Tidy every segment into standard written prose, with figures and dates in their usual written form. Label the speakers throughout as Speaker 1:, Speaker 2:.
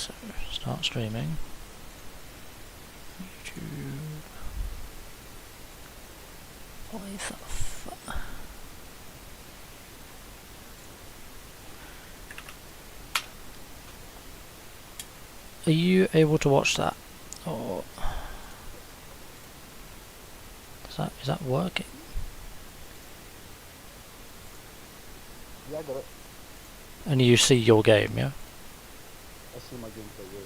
Speaker 1: So start streaming. YouTube. What is that? Are you able to watch that? Or is that working?
Speaker 2: Yeah, I got it.
Speaker 1: And you see your game, yeah?
Speaker 2: I see my gameplay, yeah.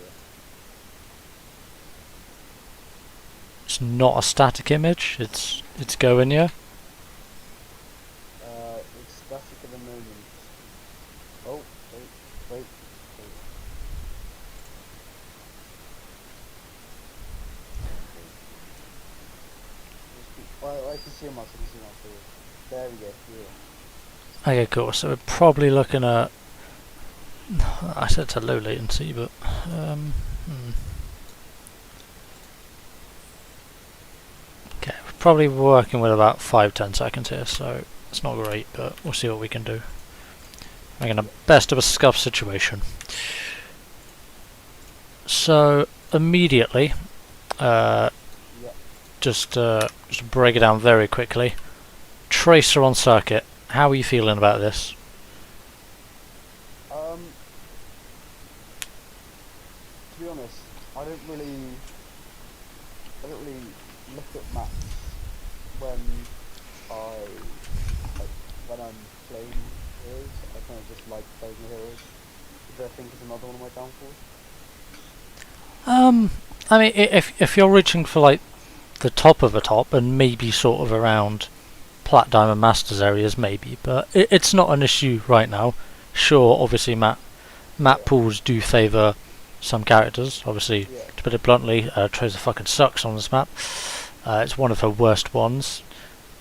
Speaker 1: It's not a static image, it's going, yeah?
Speaker 2: It's static at the moment. Oh, wait. Well, I can see him, There we go, yeah.
Speaker 1: Okay, cool. So we're probably looking at... I said it's a low latency, but... Okay, we're probably working with about 5-10 seconds here, so it's not great, but we'll see what we can do. Making the best of a scuff situation. So, immediately, just break it down very quickly. Tracer on circuit. How are you feeling about this?
Speaker 2: To be honest, I don't really look at maps when when I'm playing heroes. I kind of just like playing the heroes, which I think is another one of my downfalls.
Speaker 1: I mean, if you're reaching for like the top of the top and maybe sort of around Plat Diamond Masters areas, maybe, but it's not an issue right now. Sure, obviously map pools do favour some characters. Obviously, to put it bluntly, Tracer fucking sucks on this map. It's one of her worst ones,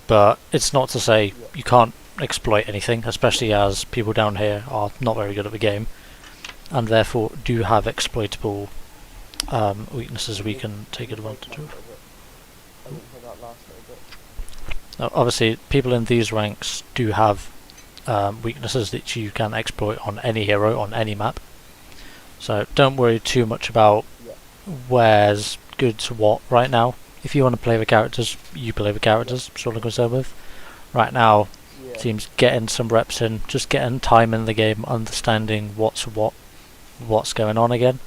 Speaker 1: but it's not to say you can't exploit anything, especially as people down here are not very good at the game, and therefore do have exploitable weaknesses we can take advantage of. Now, obviously, people in these ranks do have weaknesses that you can exploit on any hero, on any map. So don't worry too much about where's good to what right now. If you want to play the characters, you play the characters, that's all I'm concerned with. Right now, teams getting some reps in, just getting time in the game, understanding what's going on again.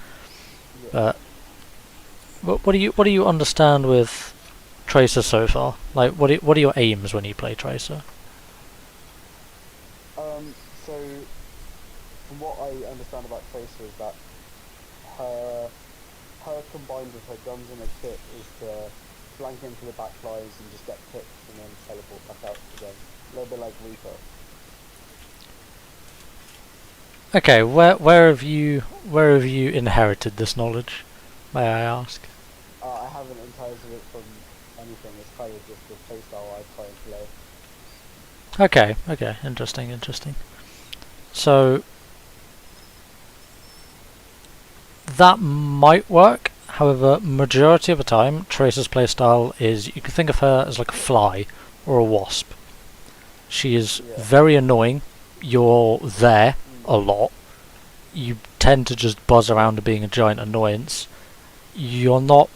Speaker 1: What do you understand with Tracer so far? Like, what are your aims when you play Tracer?
Speaker 2: So from what I understand about Tracer is that her combined with her guns and her kit is to flank into the back lines and just get picked and then teleport back out again. A little bit like Reaper.
Speaker 1: Okay, where have you inherited this knowledge? May I ask?
Speaker 2: I haven't inherited it from anything. It's kind of just the playstyle I try and play.
Speaker 1: Okay, interesting. So that might work. However, majority of the time, Tracer's playstyle is, you can think of her as like a fly or a wasp. She is very annoying. You're there a lot. You tend to just buzz around being a giant annoyance. You're not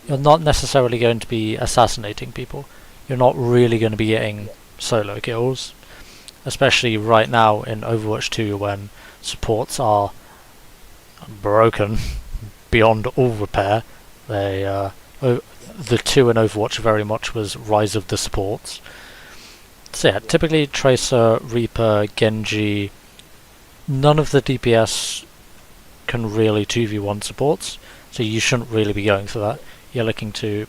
Speaker 1: necessarily going to be assassinating people. You're not really going to be getting solo kills, especially right now in Overwatch 2 when supports are broken beyond all repair. They the 2 in Overwatch very much was Rise of the Supports. So yeah, typically Tracer, Reaper, Genji, none of the DPS can really 2v1 supports, so you shouldn't really be going for that. You're looking to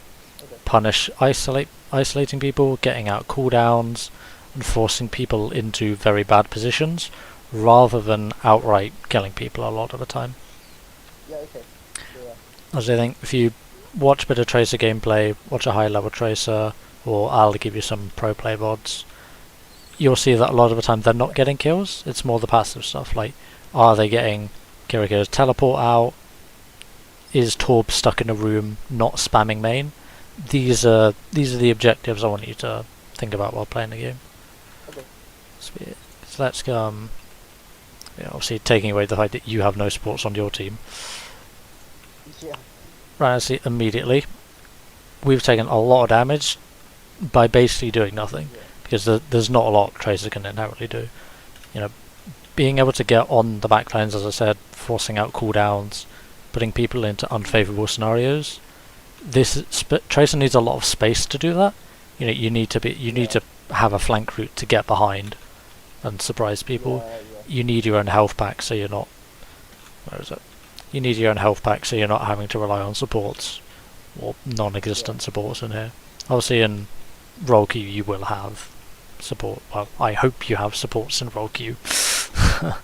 Speaker 1: punish isolating people, getting out cooldowns, and forcing people into very bad positions, rather than outright killing people a lot of the time. As I think, if you watch a bit of Tracer gameplay, watch a high level Tracer, or I'll give you some pro play VODs, you'll see that a lot of the time they're not getting kills. It's more the passive stuff, like, are they getting Kiriko's teleport out? Is Torb stuck in a room, not spamming main? These are the objectives I want you to think about while playing the game. So let's go. Obviously, taking away the fact that you have no supports on your team.
Speaker 2: Yeah.
Speaker 1: Right, see, immediately, we've taken a lot of damage by basically doing nothing,
Speaker 2: Yeah.
Speaker 1: because there's not a lot Tracer can inherently do. You know, being able to get on the backlines, as I said, forcing out cooldowns, putting people into unfavourable scenarios. Tracer needs a lot of space to do that. You know, you need to have a flank route to get behind and surprise people.
Speaker 2: Yeah,
Speaker 1: You need your own health pack, so you're not. Where is it? You need your own health pack, so you're not having to rely on supports or non-existent supports in here. Obviously, in role queue you will have support. Well, I hope you have supports in role queue.
Speaker 2: yeah.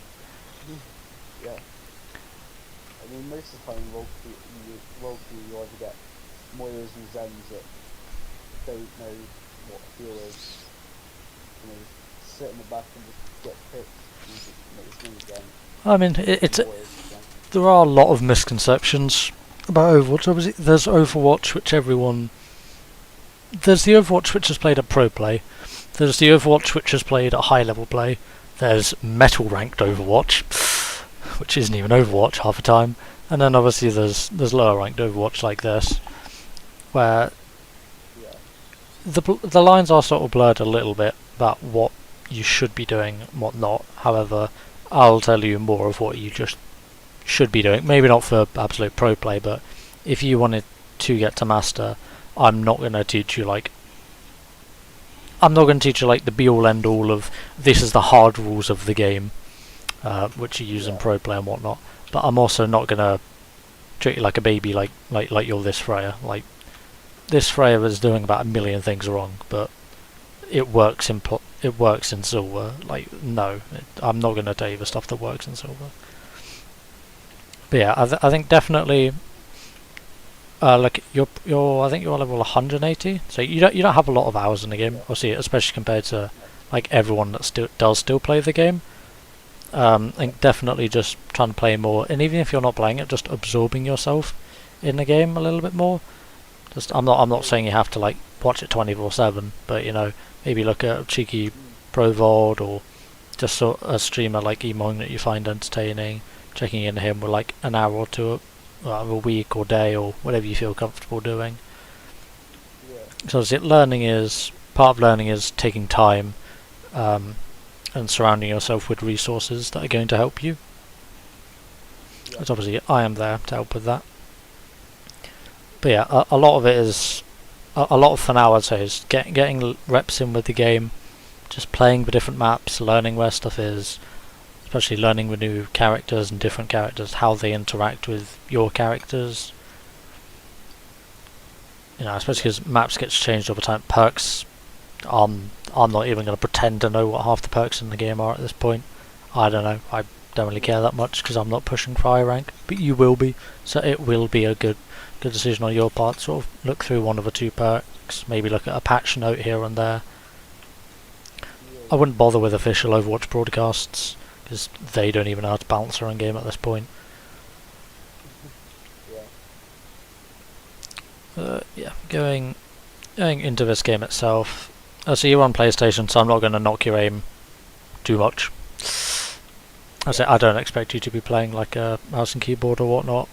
Speaker 2: I mean, most of the time, role queue, you either get Moyas and Zens that don't know what heal is. You know, sit in the back and just get picked and just make the swing again.
Speaker 1: I mean, there are a lot of misconceptions about Overwatch. Obviously, there's Overwatch, which everyone. There's the Overwatch which is played at pro play. There's the Overwatch which is played at high level play. There's metal ranked Overwatch, which isn't even Overwatch half the time. And then obviously there's lower ranked Overwatch like this, where the lines are sort of blurred a little bit about what you should be doing and what not. However, I'll tell you more of what you just should be doing. Maybe not for absolute pro play, but if you wanted to get to master, I'm not going to teach you like the be all end all of this is the hard rules of the game, which you use in pro play and whatnot. But I'm also not going to treat you like a baby, like you're this Freya. Like, this Freya is doing about a million things wrong, but it works in silver. Like, no, I'm not going to tell you the stuff that works in silver. But yeah, I think definitely. Like I think you're level 180, so you don't have a lot of hours in the game. Obviously, especially compared to like everyone that still play the game. I think definitely just trying to play more, and even if you're not playing it, just absorbing yourself in the game a little bit more. Just I'm not saying you have to like watch it 24/7, but you know, maybe look at a cheeky Pro VOD or just sort of a streamer like Emong that you find entertaining, checking in him with like an hour or two a week or day or whatever you feel comfortable doing. So part of learning is taking time and surrounding yourself with resources that are going to help you. Which obviously I am there to help with that. But yeah, a lot of it is a lot of for now I'd say is getting reps in with the game, just playing the different maps, learning where stuff is, especially learning with new characters and different characters, how they interact with your characters. You know, especially because maps gets changed over time. Perks, I'm not even going to pretend to know what half the perks in the game are at this point. I don't know. I don't really care that much because I'm not pushing for high rank, but you will be, so it will be a good decision on your part. Sort of look through one of the two perks, maybe look at a patch note here and there. I wouldn't bother with official Overwatch broadcasts, because they don't even know how to balance their own game at this point. Yeah, going into this game itself. So you're on PlayStation, so I'm not going to knock your aim too much. I don't expect you to be playing like a mouse and keyboard or whatnot.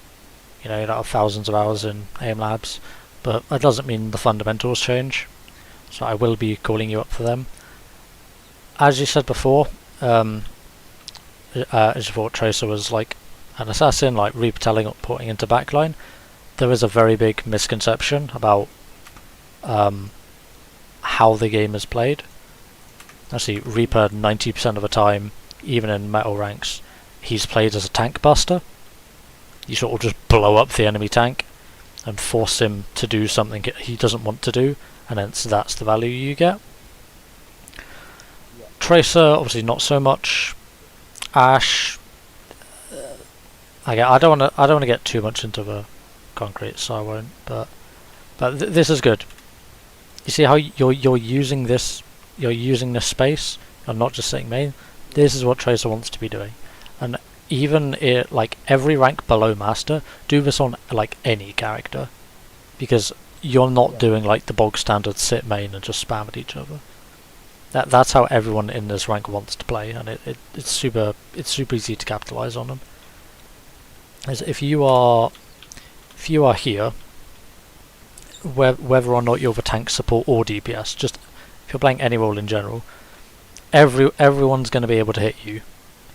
Speaker 1: You know, you don't have thousands of hours in aim labs, but that doesn't mean the fundamentals change. So I will be calling you up for them. As you said before, as you thought Tracer was like an assassin, like reporting into backline. There is a very big misconception about how the game is played. Actually, Reaper 90% of the time, even in metal ranks, he's played as a tank buster. You sort of just blow up the enemy tank and force him to do something he doesn't want to do, and then that's the value you get. Tracer, obviously not so much. Ashe, I don't want to get too much into the concrete, so I won't. But this is good. You see how you're using this? You're using this space. You're not just sitting main. This is what Tracer wants to be doing, and even like every rank below master, do this on like any character, because you're not doing like the bog standard sit main and just spam at each other. That's how everyone in this rank wants to play, and it's super easy to capitalize on them. As if you are if you are here, whether or not you're the tank support or DPS, just if you're playing any role in general, everyone's going to be able to hit you.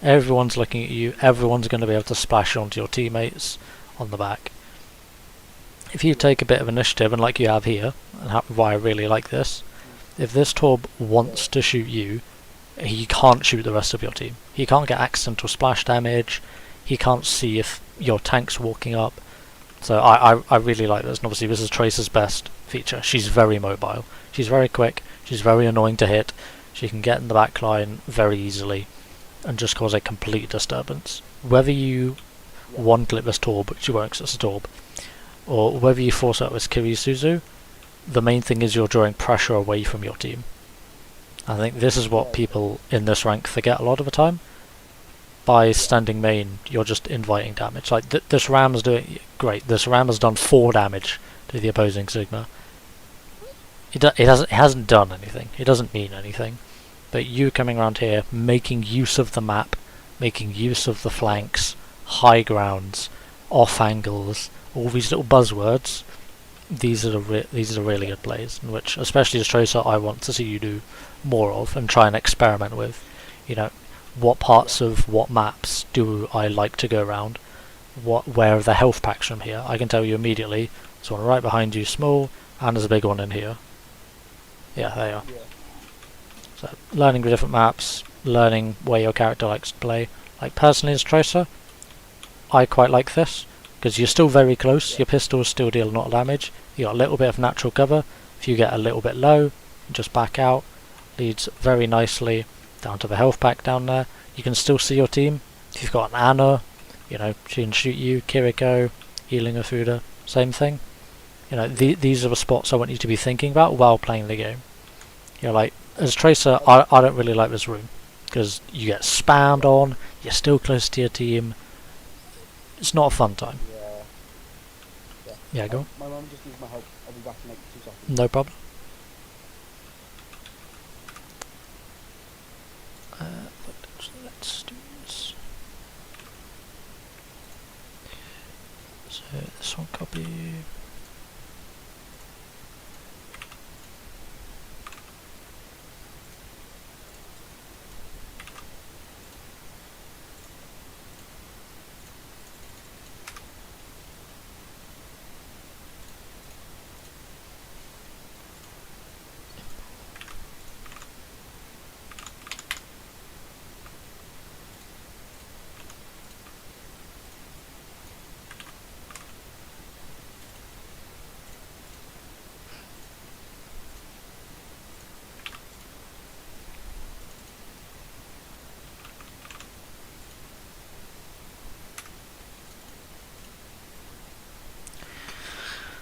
Speaker 1: Everyone's looking at you. Everyone's going to be able to splash onto your teammates on the back. If you take a bit of initiative, and like you have here, and why I really like this, if this Torb wants to shoot you, he can't shoot the rest of your team. He can't get accidental splash damage. He can't see if your tank's walking up. So I really like this, and obviously this is Tracer's best feature. She's very mobile. She's very quick. She's very annoying to hit. She can get in the back line very easily and just cause a complete disturbance. Whether you one-clip this Torb, which you won't because it's a Torb, or whether you force out this Kirisuzu, the main thing is you're drawing pressure away from your team. I think this is what people in this rank forget a lot of the time. By standing main, you're just inviting damage. Like this Ram's doing great. This Ram has done 4 damage to the opposing Sigma. It hasn't done anything. It doesn't mean anything. But you coming around here, making use of the map, making use of the flanks, high grounds, off angles, all these little buzzwords. These are the really good plays, in which, especially as Tracer, I want to see you do more of and try and experiment with. You know, what parts of what maps do I like to go around? Where are the health packs from here? I can tell you immediately. There's one right behind you, small, and there's a big one in here. Yeah, there you are. So, learning the different maps, learning where your character likes to play. Like, personally as Tracer, I quite like this, because you're still very close, your pistols still deal a lot of damage, you got a little bit of natural cover. If you get a little bit low, just back out. Leads very nicely down to the health pack down there. You can still see your team. If you've got an Anna, you know, she can shoot you. Kiriko, healing Afuda, same thing. You know, these are the spots I want you to be thinking about while playing the game. You know, like, as Tracer, I don't really like this room, because you get spammed on, you're still close to your team. It's not a fun time. Yeah, go.
Speaker 2: My mum just used my hug. I'll be back in like 2 seconds.
Speaker 1: No problem. Let's do this. So this one copy.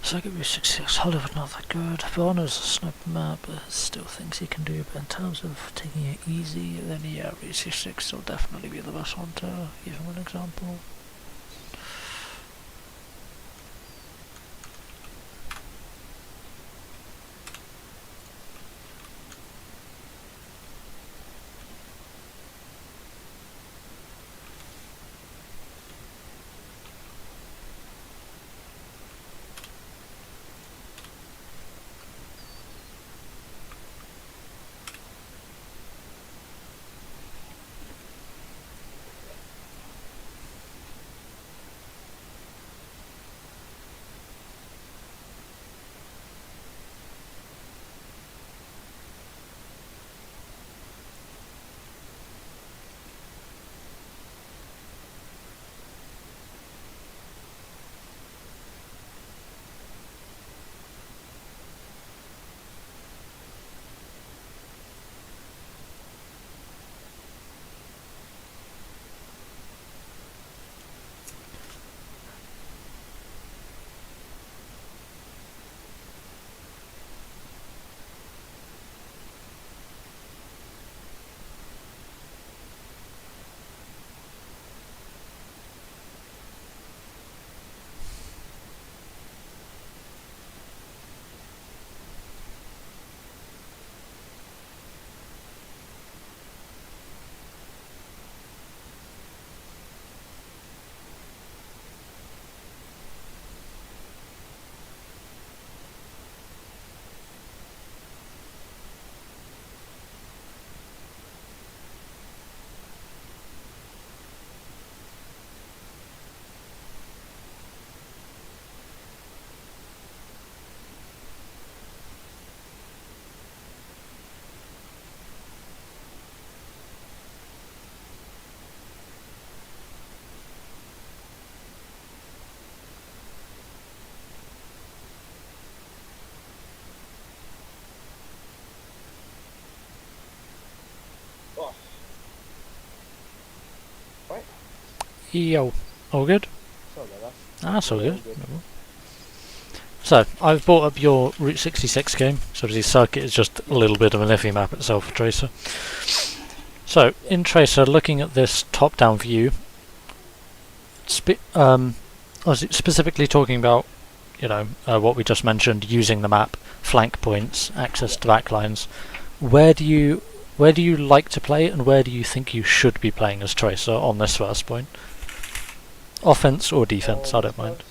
Speaker 1: So I give you 66. Hollywood not that good. Varno's a sniper map, but still thinks he can do it. But in terms of taking it easy, then yeah, V66 will definitely be the best one to give him an example. Yo, all good?
Speaker 2: Sorry about that.
Speaker 1: That's all
Speaker 2: Yeah,
Speaker 1: good.
Speaker 2: all good.
Speaker 1: So, I've brought up your Route 66 game, so the circuit is just a little bit of an iffy map itself for Tracer. So, in Tracer, looking at this top-down view, I was specifically talking about, what we just mentioned, using the map, flank points, access to backlines. Where do you like to play, and where do you think you should be playing as Tracer on this first point? Offense or defense, I don't mind.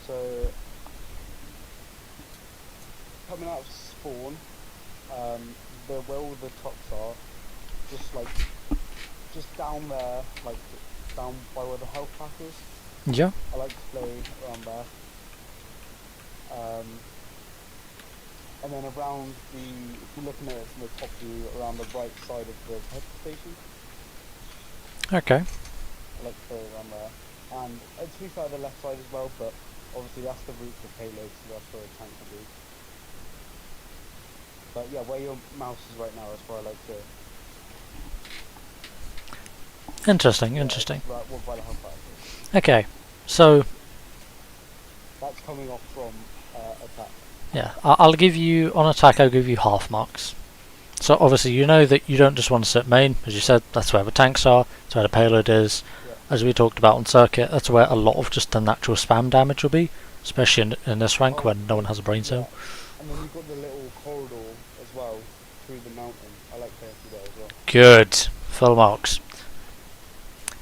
Speaker 2: So, coming out of spawn, where all the tops are, just down there, like down by where the health pack is.
Speaker 1: Yeah.
Speaker 2: I like to play around there. And then around if you're looking at it from the top view, around the right side of the petrol station.
Speaker 1: Okay.
Speaker 2: I like to play around there. And to be fair, the left side as well, but obviously that's the route for payload, so that's where a tank can be. But yeah, where your mouse is right now is where I like to...
Speaker 1: Interesting.
Speaker 2: Right, by the health pack.
Speaker 1: Okay, so
Speaker 2: That's coming off from attack.
Speaker 1: yeah, I'll give you, on attack I'll give you half marks. So obviously you know that you don't just want to sit main, as you said, that's where the tanks are, that's where the payload is.
Speaker 2: Yeah.
Speaker 1: As we talked about on circuit, that's where a lot of just the natural spam damage will be, especially in this rank when no one has a brain cell.
Speaker 2: And then you've got the little corridor as well, through the mountain. I like playing through there as well.
Speaker 1: Good, full marks.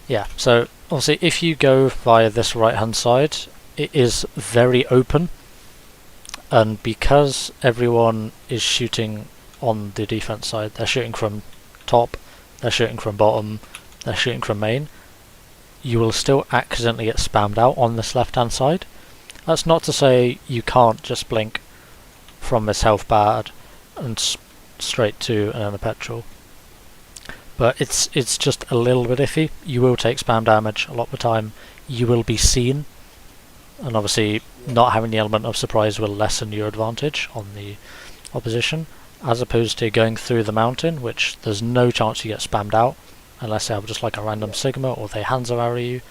Speaker 1: Yeah, so obviously if you go via this right hand side, it is very open, and because everyone is shooting on the defense side, they're shooting from top, they're shooting from bottom, they're shooting from main, you will still accidentally get spammed out on this left hand side. That's not to say you can't just blink from this health pad and straight to an petrol, but it's just a little bit iffy. You will take spam damage a lot of the time, you will be seen, and obviously not having the element of surprise will lessen your advantage on the opposition, as opposed to going through the mountain, which there's no chance you get spammed out unless they have just like a random Sigma or they Hanzo arrow you,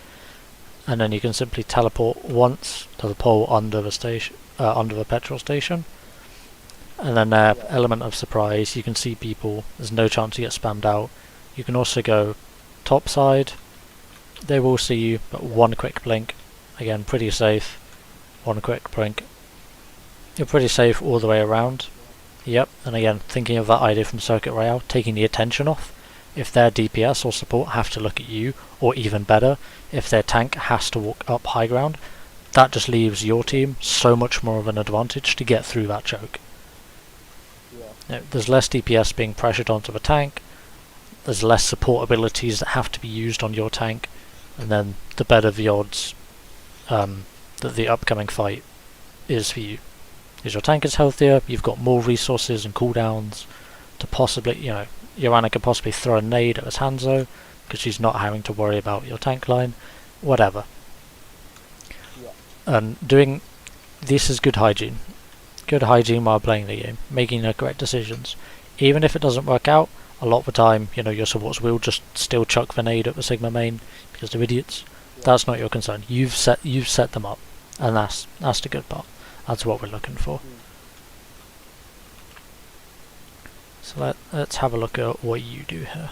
Speaker 1: and then you can simply teleport once to the pole under the station, under the petrol station, and then element of surprise, you can see people, there's no chance you get spammed out. You can also go top side, they will see you, but one quick blink, again pretty safe, one quick blink, you're pretty safe all the way around. Yep, and again, thinking of that idea from Circuit Royale, taking the attention off. If their DPS or support have to look at you, or even better, if their tank has to walk up high ground, that just leaves your team so much more of an advantage to get through that choke. Now, there's less DPS being pressured onto the tank, there's less support abilities that have to be used on your tank, and then the better the odds that the upcoming fight is for you. Because your tank is healthier, you've got more resources and cooldowns to possibly, Joanna could possibly throw a nade at his Hanzo, because she's not having to worry about your tank line, whatever. And doing this is good hygiene. Good hygiene while playing the game, making the correct decisions. Even if it doesn't work out, a lot of the time, your supports will just still chuck the nade at the Sigma main, because they're idiots. That's not your concern. You've set them up, and that's the good part. That's what we're looking for. So let's have a look at what you do here.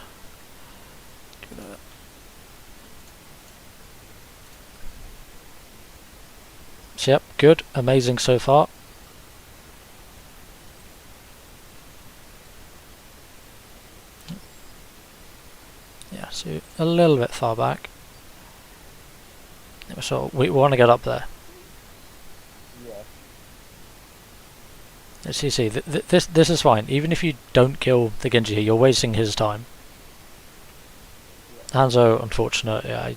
Speaker 1: So yep, good, amazing so far. Yeah, so a little bit far back. So we want to get up there. As you see, this is fine. Even if you don't kill the Genji here, you're wasting his time. Hanzo, unfortunately,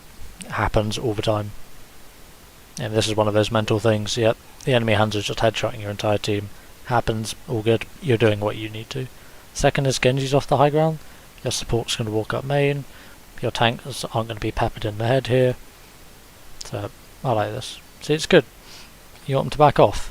Speaker 1: happens all the time. And this is one of those mental things. Yep, the enemy Hanzo's just headshotting your entire team. Happens, all good. You're doing what you need to. Second is Genji's off the high ground. Your support's going to walk up main. Your tanks aren't going to be peppered in the head here. So, I like this. See, it's good. You want them to back off.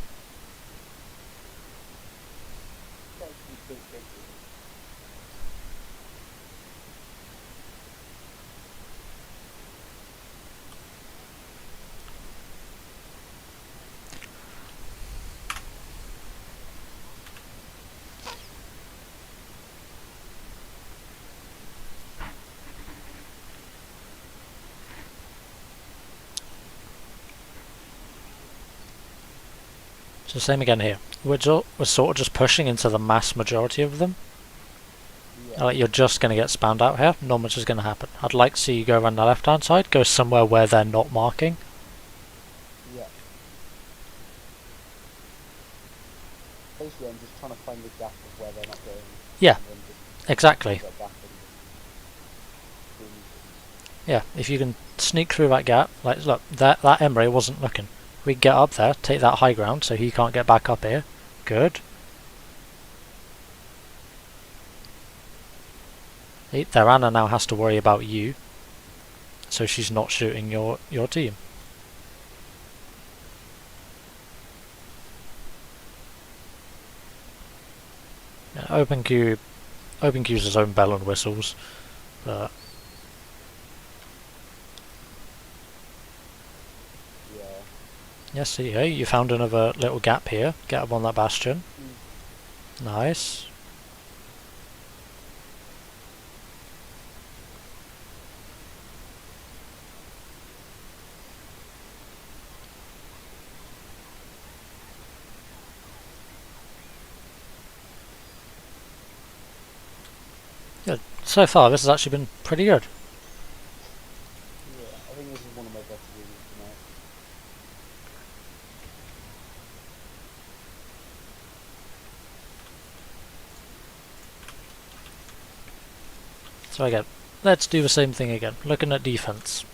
Speaker 1: So same again here. We're sort of just pushing into the mass majority of them.
Speaker 2: Yeah.
Speaker 1: Like you're just going to get spammed out here. Not much is going to happen. I'd like to see you go around the left hand side. Go somewhere where they're not marking.
Speaker 2: Yeah. Basically, I'm just trying to find the gap of where they're not going.
Speaker 1: Yeah,
Speaker 2: and then just
Speaker 1: exactly.
Speaker 2: get back and just
Speaker 1: Yeah, if you can sneak through that gap, like look, that Emre wasn't looking. We get up there, take that high ground so he can't get back up here. Good. Their Anna now has to worry about you, so she's not shooting your team. Yeah, OpenQ uses his own bell and whistles, but
Speaker 2: yeah.
Speaker 1: yes, see here, you found another little gap here. Get up on that bastion. Nice. Good. So far, this has actually been pretty good.
Speaker 2: Yeah, I think this is one of my better games tonight.
Speaker 1: So again, let's do the same thing again. Looking at defense.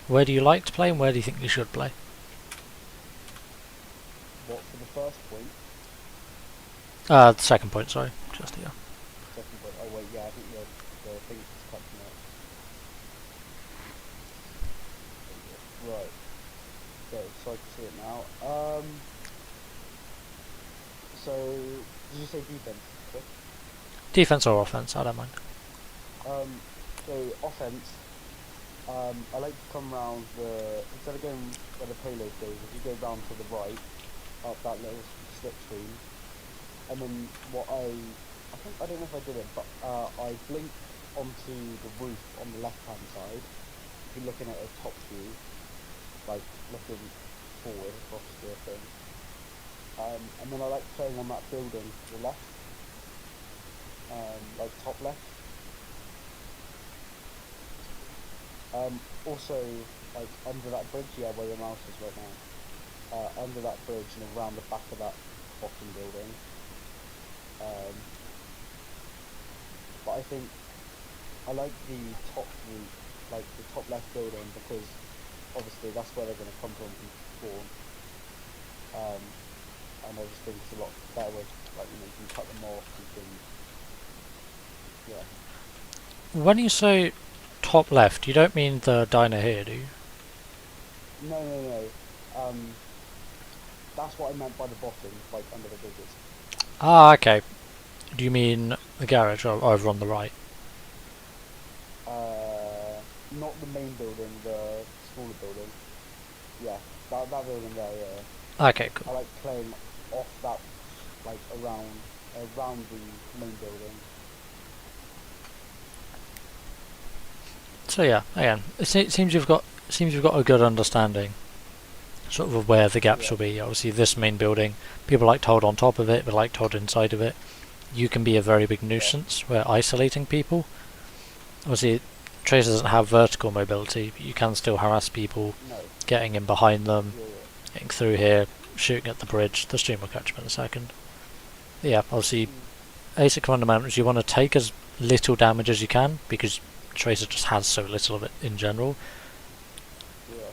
Speaker 1: Where do you like to play and where do you think you should play?
Speaker 2: What, for the first point?
Speaker 1: The second point, sorry. Just here.
Speaker 2: Second point. Oh wait, yeah, I think the thing is catching up. Right. Okay, so I can see it now. So did you say defense? Chris?
Speaker 1: Defense or offense, I don't mind.
Speaker 2: So offense. I like to come round instead of going where the payload goes, if you go round to the right, up that little slipstream, and then I don't know if I did it, but I blink onto the roof on the left hand side. If you're looking at a top view, like looking forward across the thing, and then I like playing on that building to the left, like top left. Also, like under that bridge, yeah, where your mouse is right now, under that bridge and around the back of that bottom building. But I think I like the top route, like the top left building, because obviously that's where they're going to come from spawn. And I just think it's a lot better way, like, you know, you can cut them off, you can, yeah.
Speaker 1: When you say top left, you don't mean the diner here, do you?
Speaker 2: No. That's what I meant by the bottom, like under the bridges.
Speaker 1: Ah, okay. Do you mean the garage or over on the right?
Speaker 2: Not the main building, the smaller building. Yeah, that building there, yeah.
Speaker 1: Okay, cool.
Speaker 2: I like playing off that, like around the main building.
Speaker 1: So yeah, again, it seems you've got a good understanding, sort of where the gaps will be. Obviously, this main building, people like to hold on top of it, but like to hold inside of it. You can be a very big nuisance. We're isolating people. Obviously, Tracer doesn't have vertical mobility, but you can still harass people,
Speaker 2: No.
Speaker 1: getting in behind them,
Speaker 2: Yeah.
Speaker 1: getting through here, shooting at the bridge. The stream will catch them in a second. Yeah, obviously, basic fundamentals, you want to take as little damage as you can, because Tracer just has so little of it in general.
Speaker 2: Yeah.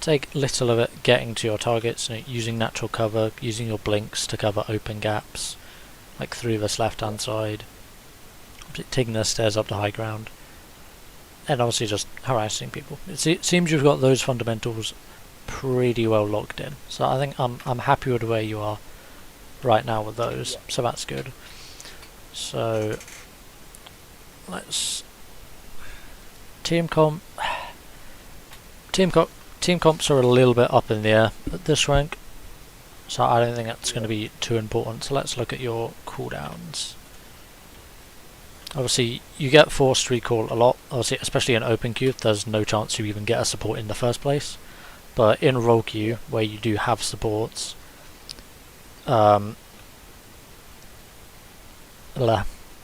Speaker 1: Take little of it getting to your targets, you know, using natural cover, using your blinks to cover open gaps, like through this left hand side, taking the stairs up to high ground, and obviously just harassing people. It seems you've got those fundamentals pretty well locked in, so I think I'm happy with where you are right now with those, so that's good. So let's team comps are a little bit up in the air at this rank, so I don't think that's going to be too important. So let's look at your cooldowns. Obviously, you get forced recall a lot. Obviously, especially in open queue, there's no chance you even get a support in the first place. But in roll queue, where you do have supports, um,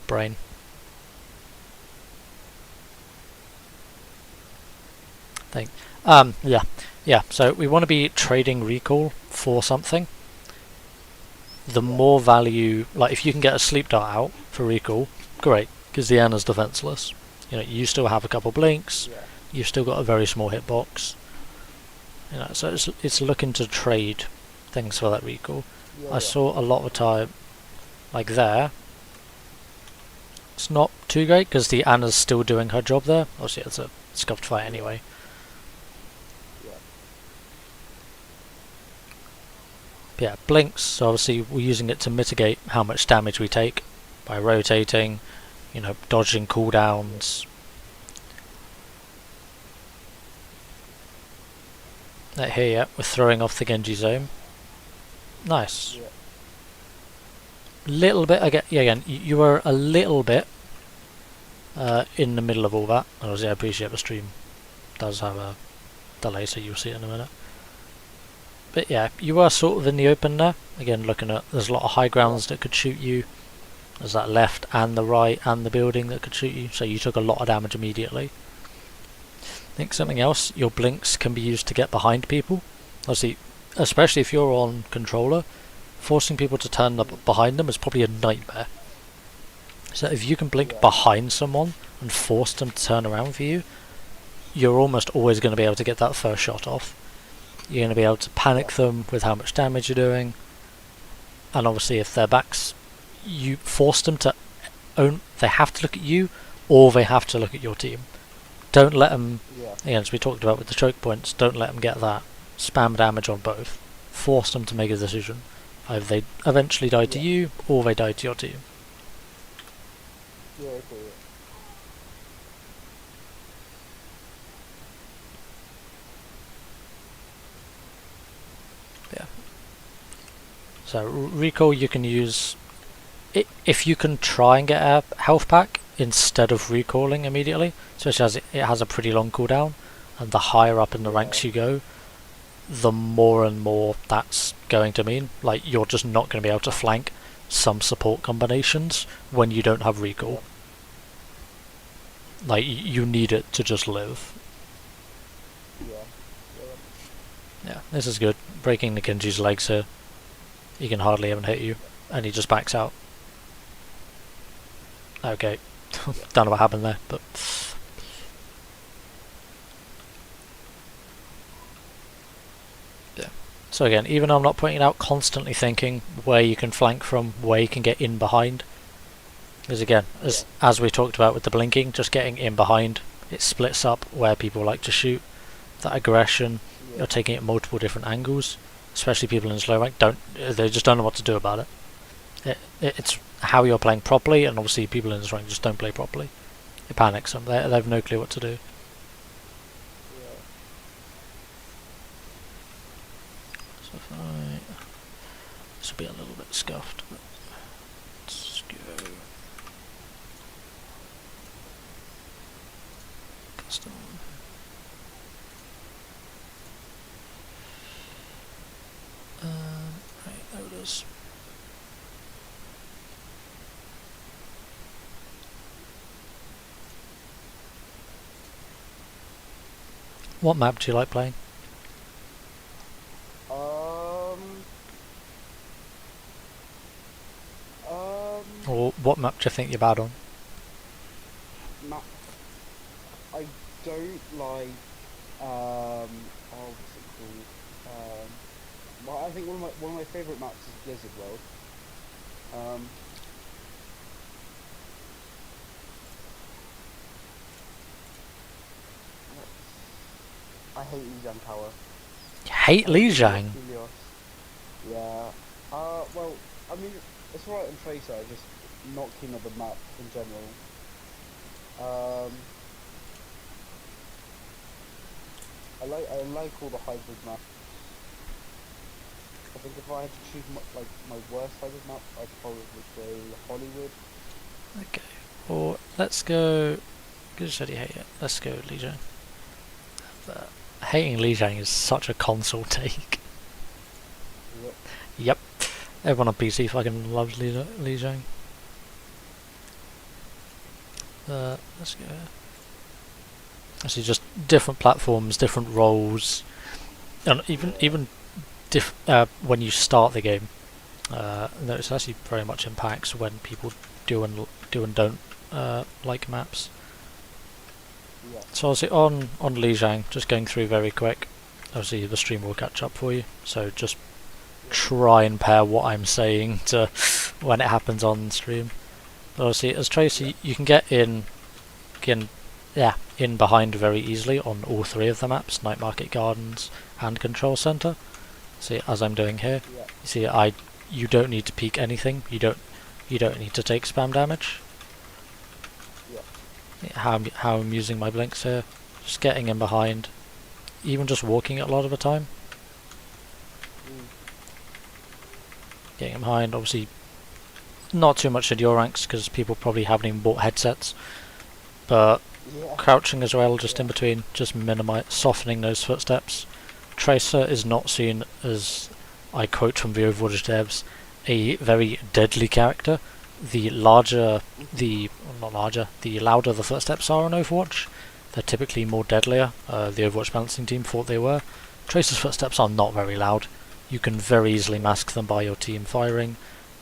Speaker 1: brain. Thing. Yeah. So we want to be trading recall for something. The more value, like if you can get a sleep dart out for recall, great, because the Anna's defenseless. You know, you still have a couple blinks.
Speaker 2: Yeah.
Speaker 1: You've still got a very small hitbox. You know, so it's looking to trade things for that recall.
Speaker 2: Yeah.
Speaker 1: I saw a lot of time, like there. It's not too great because the Anna's still doing her job there. Obviously, it's a scuffed fight anyway.
Speaker 2: Yeah.
Speaker 1: Yeah, blinks, so obviously we're using it to mitigate how much damage we take by rotating, you know, dodging cooldowns. Here, yeah, we're throwing off the Genji zone. Nice.
Speaker 2: Yeah.
Speaker 1: Little bit, again, you were a little bit in the middle of all that. Obviously, I appreciate the stream does have a delay, so you'll see it in a minute. But yeah, you are sort of in the open there. Again, looking at, there's a lot of high grounds that could shoot you. There's that left and the right and the building that could shoot you, so you took a lot of damage immediately. I think something else, your blinks can be used to get behind people. Obviously, especially if you're on controller, forcing people to turn up behind them is probably a nightmare. So if you can blink behind someone and force them to turn around for you, you're almost always going to be able to get that first shot off. You're going to be able to panic them with how much damage you're doing, and obviously if their backs, you force them to they have to look at you, or they have to look at your team. Don't let them, again, as we talked about with the choke points, don't let them get that. Spam damage on both. Force them to make a decision. Either they eventually die to you, or they die to your team.
Speaker 2: Yeah, okay,
Speaker 1: Yeah. So recall you can use, if you can try and get a health pack instead of recalling immediately, especially as it has a pretty long cooldown, and the higher up in the ranks you go, the more and more that's going to mean. Like, you're just not going to be able to flank some support combinations when you don't have recall. Like, you need it to just live. Yeah, this is good. Breaking the Genji's legs here. He can hardly even hit you, and he just backs out. Okay. Don't know what happened there, but... yeah. So again, even though I'm not pointing out, constantly thinking where you can flank from, where you can get in behind. Because again, as we talked about with the blinking, just getting in behind, it splits up where people like to shoot. That aggression, you're taking it at multiple different angles, especially people in slow rank, they just don't know what to do about it. It's how you're playing properly, and obviously people in this rank just don't play properly. It panics them, they have no clue what to do. So if this will be a little bit scuffed, but let's go custom. Right, there it is. What map do you like playing? Or what map do you think you're bad on?
Speaker 2: Map. I don't like. Oh, what's it called? Well, I think one of my favourite maps is Blizzard World. I hate Lijiang Tower.
Speaker 1: You hate Lijiang?
Speaker 2: Yeah. Well, I mean, it's alright on Tracer, I'm just not keen on the map in general. I like all the hybrid maps. I think if I had to choose my worst hybrid map, I'd probably say Hollywood.
Speaker 1: Okay. Or let's go. Good, said you hate it. Let's go Lijiang. Hating Lijiang is such a console take.
Speaker 2: Yep.
Speaker 1: Yep. Everyone on PC fucking loves Lijiang. Let's go. Actually, just different platforms, different roles, and even when you start the game, notice actually very much impacts when people do and don't like maps.
Speaker 2: Yeah.
Speaker 1: So obviously on Lijiang, just going through very quick. Obviously the stream will catch up for you, so just try and pair what I'm saying to when it happens on stream. But obviously as Tracer, you can get in behind very easily on all three of the maps, Night Market Gardens and Control Center. See, as I'm doing here,
Speaker 2: Yeah.
Speaker 1: you see you don't need to peek anything. You don't need to take spam damage.
Speaker 2: Yeah.
Speaker 1: How I'm using my blinks here, just getting in behind, even just walking it a lot of the time. Getting in behind, obviously not too much in your ranks because people probably haven't even bought headsets, but
Speaker 2: Yeah.
Speaker 1: crouching as well, just in between, just softening those footsteps. Tracer is not seen as, I quote from the Overwatch devs, a very deadly character. The louder the footsteps are on Overwatch, they're typically more deadlier. The Overwatch balancing team thought they were. Tracer's footsteps are not very loud. You can very easily mask them by your team firing,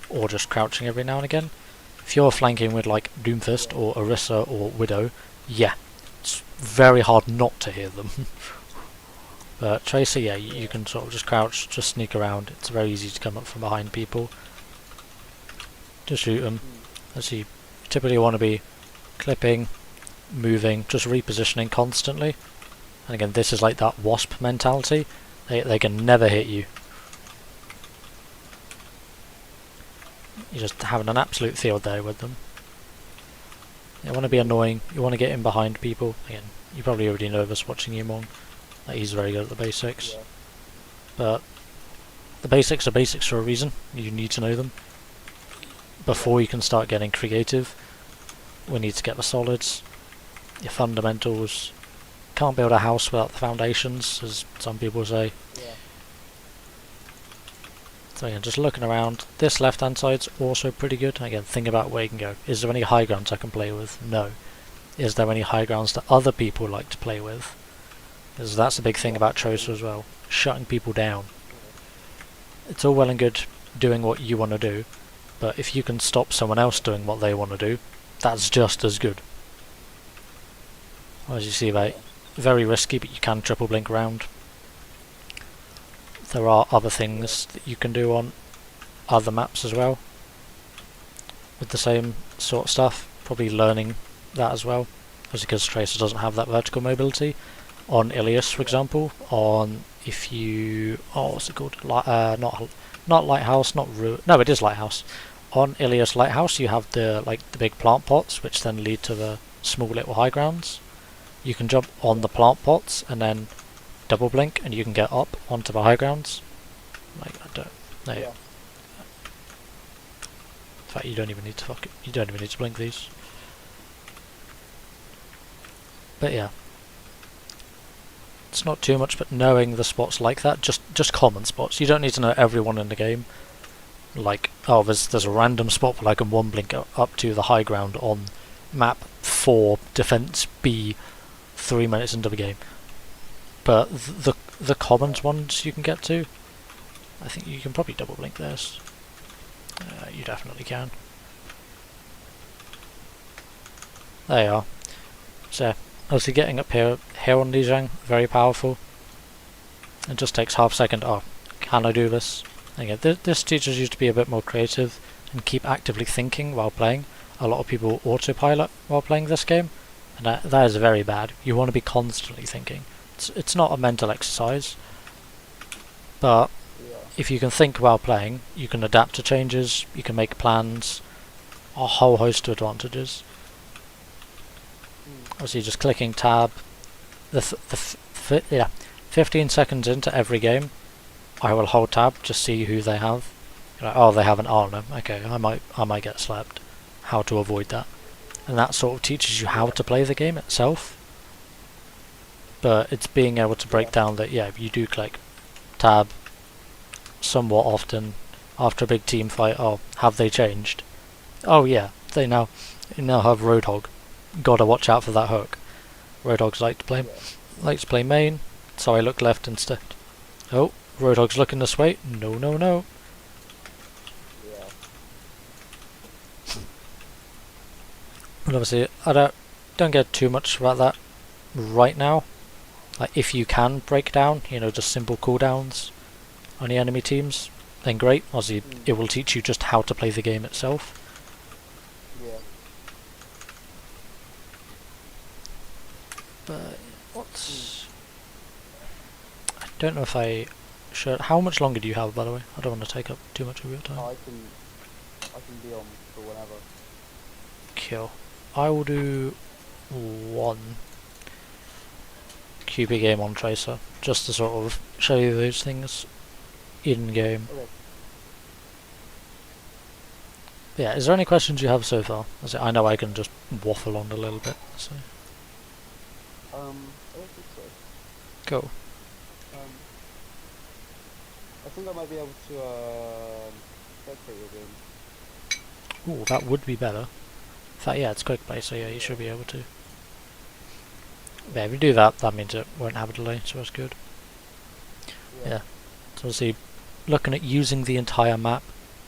Speaker 1: or just crouching every now and again. If you're flanking with like Doomfist or Orisa or Widow, yeah, it's very hard not to hear them. But Tracer, yeah, you can sort of just crouch, just sneak around. It's very easy to come up from behind people. Just shoot them. As you typically want to be clipping, moving, just repositioning constantly. And again, this is like that wasp mentality. They can never hit you. You're just having an absolute field day with them. You want to be annoying. You want to get in behind people. Again, you probably already know this watching Yumong. He's very good at the basics.
Speaker 2: Yeah.
Speaker 1: But the basics are basics for a reason. You need to know them. Before you can start getting creative, we need to get the solids, your fundamentals. Can't build a house without the foundations, as some people say.
Speaker 2: Yeah.
Speaker 1: So yeah, just looking around. This left hand side's also pretty good. Again, think about where you can go. Is there any high grounds I can play with? No. Is there any high grounds that other people like to play with? Because that's a big thing about Tracer as well. Shutting people down. It's all well and good doing what you want to do, but if you can stop someone else doing what they want to do, that's just as good. As you see, mate, very risky, but you can triple blink around. There are other things that you can do on other maps as well, with the same sort of stuff. Probably learning that as well, obviously because Tracer doesn't have that vertical mobility. On Ilias, for example, what's it called? Not Lighthouse, not no, it is Lighthouse. On Ilias Lighthouse, you have the big plant pots, which then lead to the small little high grounds. You can jump on the plant pots and then double blink, and you can get up onto the high grounds. In fact, you don't even need to blink these. But yeah. It's not too much, but knowing the spots like that, just common spots. You don't need to know everyone in the game. Like, oh, there's a random spot where I can one blink up to the high ground on map 4, defense B, 3 minutes into the game. But the commons ones you can get to, I think you can probably double blink this. You definitely can. There you are. So, obviously getting up here on Lijiang, very powerful. It just takes half a second. Oh, can I do this? Again, this teaches you to be a bit more creative and keep actively thinking while playing. A lot of people autopilot while playing this game, and that is very bad. You want to be constantly thinking. It's not a mental exercise, but if you can think while playing, you can adapt to changes, you can make plans, a whole host of advantages. Obviously, just clicking tab. 15 seconds into every game, I will hold tab to see who they have. Like, oh, they have an Arna. Okay, I might get slapped. How to avoid that, and that sort of teaches you how to play the game itself. But it's being able to break down that, yeah, if you do click tab somewhat often, after a big team fight, oh, have they changed? Oh yeah, they now have Roadhog. Gotta watch out for that hook. Roadhog's likes to play main, so I look left instead. Oh, Roadhog's looking this way. No, no, no.
Speaker 2: Yeah.
Speaker 1: But obviously, I don't get too much about that right now. Like, if you can break down, just simple cooldowns on the enemy teams, then great. Obviously, it will teach you just how to play the game itself.
Speaker 2: Yeah.
Speaker 1: But I don't know if I should. How much longer do you have, by the way? I don't want to take up too much of your time.
Speaker 2: I can be on for whenever.
Speaker 1: Kill. I will do one QB game on Tracer, just to sort of show you those things in game.
Speaker 2: Okay.
Speaker 1: Yeah, is there any questions you have so far? I know I can just waffle on a little bit. So.
Speaker 2: I don't think so.
Speaker 1: Cool.
Speaker 2: I think I might be able to spectate your game.
Speaker 1: Ooh, that would be better. In fact, yeah, it's quick play, so yeah, you should be able to. Yeah, if you do that, that means it won't have a delay, so that's good. Yeah. So obviously, looking at using the entire map,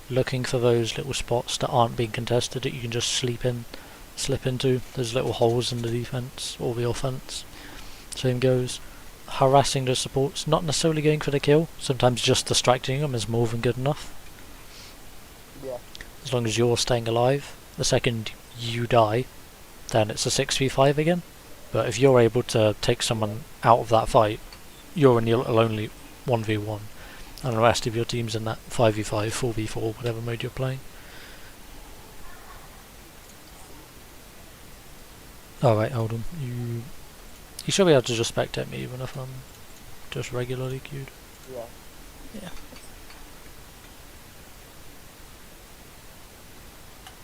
Speaker 1: looking for those little spots that aren't being contested that you can just slip into, those little holes in the defense or the offense. Same goes. Harassing the supports, not necessarily going for the kill, sometimes just distracting them is more than good enough.
Speaker 2: Yeah.
Speaker 1: As long as you're staying alive. The second you die, then it's a 6v5 again. But if you're able to take someone out of that fight, you're in the only 1v1, and the rest of your team's in that 5v5, 4v4, whatever mode you're playing. Alright, hold on. You should be able to just spectate me even if I'm just regularly queued.
Speaker 2: Yeah.
Speaker 1: Yeah.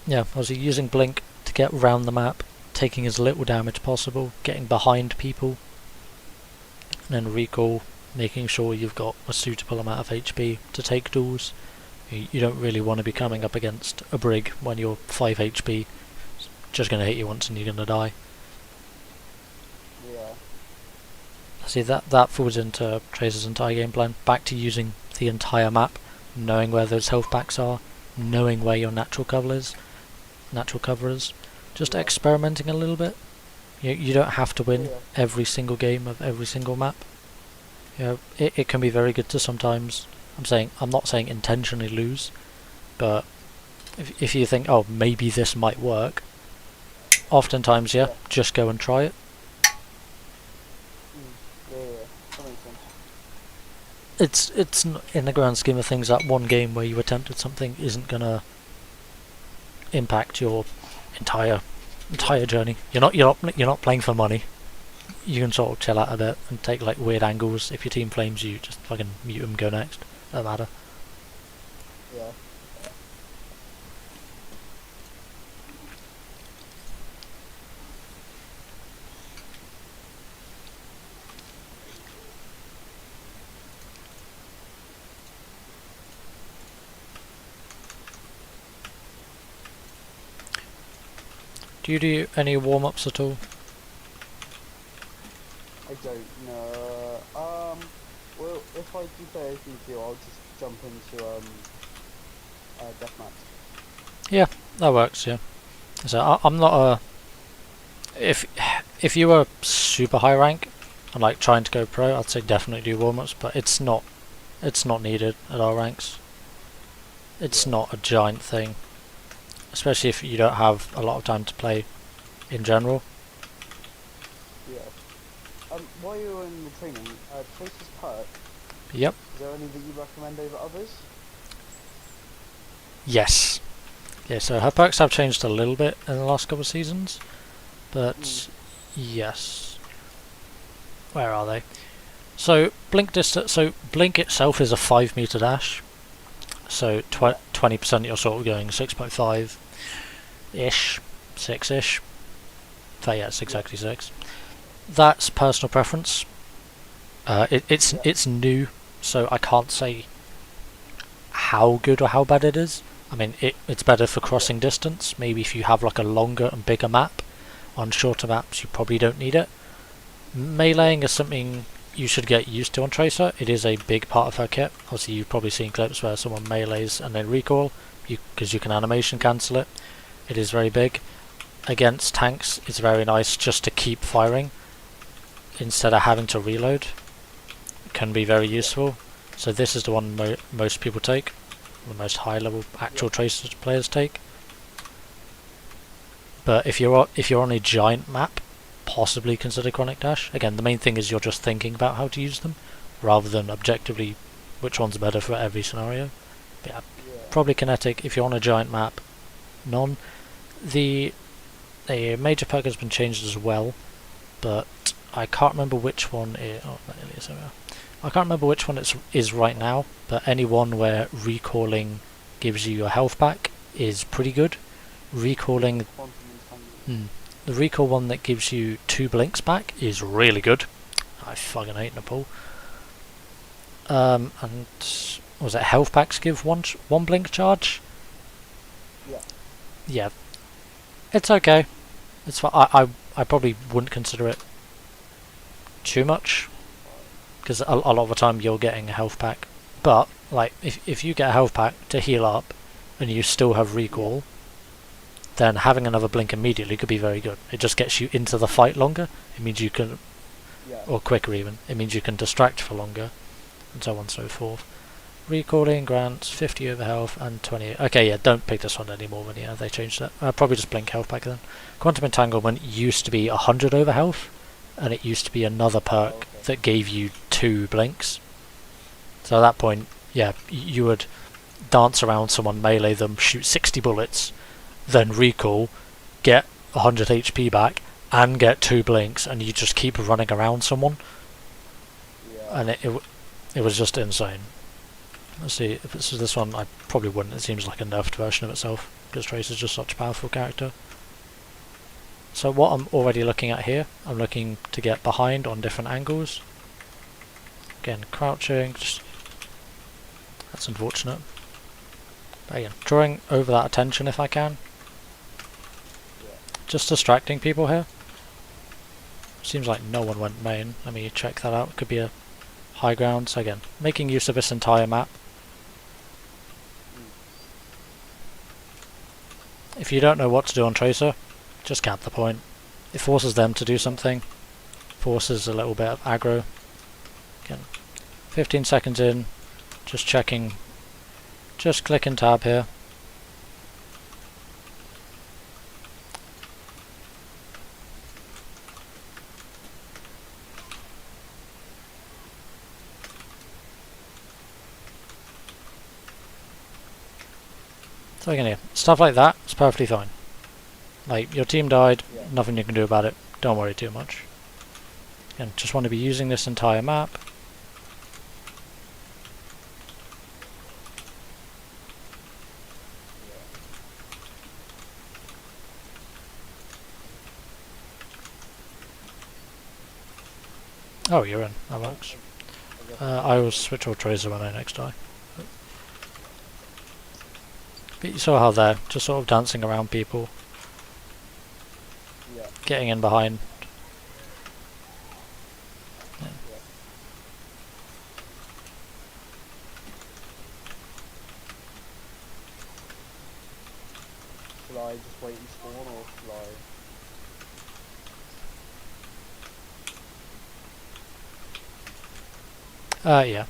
Speaker 1: Yeah, obviously using Blink to get round the map, taking as little damage possible, getting behind people, and then recall, making sure you've got a suitable amount of HP to take duels. You don't really want to be coming up against a Brig when you're 5 HP, it's just going to hit you once and you're going to die.
Speaker 2: Yeah.
Speaker 1: See, that falls into Tracer's entire game plan, back to using the entire map, knowing where those health packs are, knowing where your natural cover is, just experimenting a little bit. You don't have to win every single game of every single map. It can be very good to sometimes, I'm not saying intentionally lose, but if you think, oh, maybe this might work, oftentimes, just go and try it.
Speaker 2: That makes sense.
Speaker 1: It's in the grand scheme of things, that one game where you attempted something isn't gonna impact your entire journey. You're not playing for money. You can sort of chill out a bit and take like weird angles. If your team flames you, just fucking mute them, go next. Doesn't matter.
Speaker 2: Yeah.
Speaker 1: Do you do any warm-ups at all?
Speaker 2: I don't know. Well, if I do play APQ, I'll just jump into deathmatch.
Speaker 1: Yeah, that works. Yeah. So I'm not a. If you were super high rank and like trying to go pro, I'd say definitely do warm-ups, but it's not needed at our ranks. It's not a giant thing, especially if you don't have a lot of time to play in general.
Speaker 2: Yeah. While you're in the training, Tracer's perk,
Speaker 1: Yep.
Speaker 2: is there any that you recommend over others?
Speaker 1: Yes. Yeah, so her perks have changed a little bit in the last couple of seasons, but yes. Where are they? So blink distance. So blink itself is a 5 meter dash. So 20% you're sort of going 6.5 ish, 6 ish. So yeah, it's exactly 6. That's personal preference. It's new, so I can't say how good or how bad it is. I mean, it's better for crossing distance. Maybe if you have like a longer and bigger map. On shorter maps, you probably don't need it. Meleeing is something you should get used to on Tracer. It is a big part of her kit. Obviously, you've probably seen clips where someone melees and then recoil, because you can animation cancel it. It is very big. Against tanks, it's very nice just to keep firing instead of having to reload. It can be very useful. So this is the one most people take, the most high-level actual Tracer players take. But if you're on a giant map, possibly consider Chronic Dash. Again, the main thing is you're just thinking about how to use them, rather than objectively which one's better for every scenario. But yeah, probably Kinetic if you're on a giant map. None. The major perk has been changed as well, but I can't remember which one it. Oh, there it is. I can't remember which one it is right now. But any one where recalling gives you your health back is pretty good. Recalling. The recall one that gives you 2 blinks back is really good. I fucking hate Nepal. And was it health packs give one blink charge?
Speaker 2: Yeah.
Speaker 1: Yeah. It's okay. It's fine. I probably wouldn't consider it too much, because a lot of the time you're getting a health pack. But like if you get a health pack to heal up and you still have recall, then having another blink immediately could be very good. It just gets you into the fight longer. It means you can, or quicker even. It means you can distract for longer, and so on and so forth. Recalling grants 50 over health and 20. Okay, yeah, don't pick this one anymore. When they changed that. Probably just blink health back then. Quantum Entanglement used to be 100 over health, and it used to be another perk that gave you 2 blinks. So at that point, yeah, you would dance around someone, melee them, shoot 60 bullets. Then recall, get 100 HP back, and get 2 blinks, and you just keep running around someone. And it was just insane. Let's see, if this is this one, I probably wouldn't. It seems like a nerfed version of itself, because Tracer's just such a powerful character. So what I'm already looking at here, I'm looking to get behind on different angles. Again, crouching, that's unfortunate. But again, drawing over that attention if I can. Just distracting people here. Seems like no one went main. Let me check that out. Could be a high ground. So again, making use of this entire map. If you don't know what to do on Tracer, just cap the point. It forces them to do something. Forces a little bit of aggro. Again, 15 seconds in. Just checking. Just clicking tab here. So again, yeah, stuff like that is perfectly fine. Like, your team died, nothing you can do about it, don't worry too much. Again, just want to be using this entire map. Oh, you're in, that works. I will switch all Tracer when I next die. But you saw how they're just sort of dancing around people. Getting in behind. Yeah.
Speaker 2: Shall I just wait and spawn, or shall I...
Speaker 1: Yeah.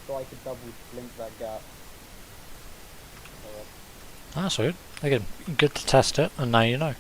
Speaker 2: So I could double blink that gap.
Speaker 1: That's good. Again, good to test it, and now you know.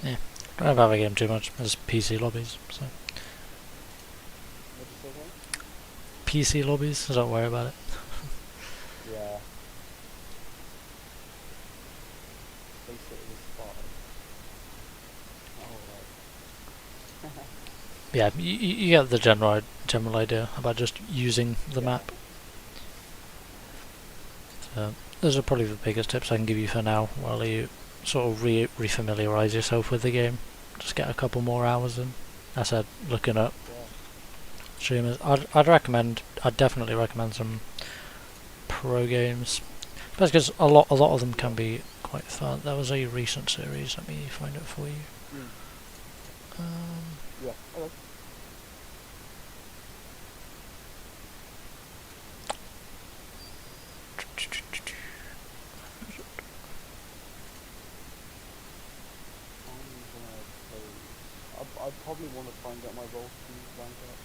Speaker 1: Don't have a game too much. There's PC lobbies, so
Speaker 2: What'd you say again?
Speaker 1: PC lobbies. So don't worry about it.
Speaker 2: Yeah. Face it is fine. Alright.
Speaker 1: Yeah, you get the general idea about just using the map. So those are probably the biggest tips I can give you for now, while you sort of re-familiarise yourself with the game. Just get a couple more hours in. I said, looking at
Speaker 2: Yeah.
Speaker 1: streamers, I'd definitely recommend some pro games. That's because a lot of them can be quite fun. That was a recent series. Let me find it for you.
Speaker 2: Yeah. Okay. I'm gonna play. I probably want to try and get my role to rank up.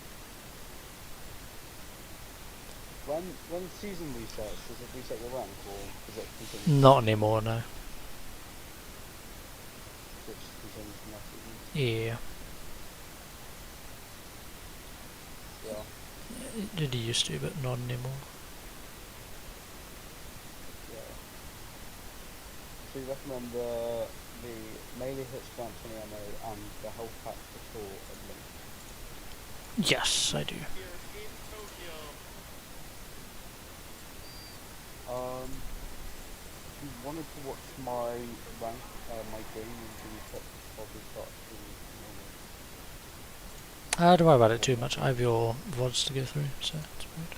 Speaker 2: When season resets, does it reset your rank or does it continue?
Speaker 1: Not anymore, no.
Speaker 2: It just continues from that season.
Speaker 1: Yeah,
Speaker 2: Yeah.
Speaker 1: it used to, but not anymore.
Speaker 2: Yeah. So you recommend the melee hits grant 20 ammo and the health pack for sure at link.
Speaker 1: Yes, I do.
Speaker 2: If you wanted to watch my rank, my gaming video, probably start streaming tomorrow.
Speaker 1: Don't worry about it too much. I have your VODs to go through, so it's weird.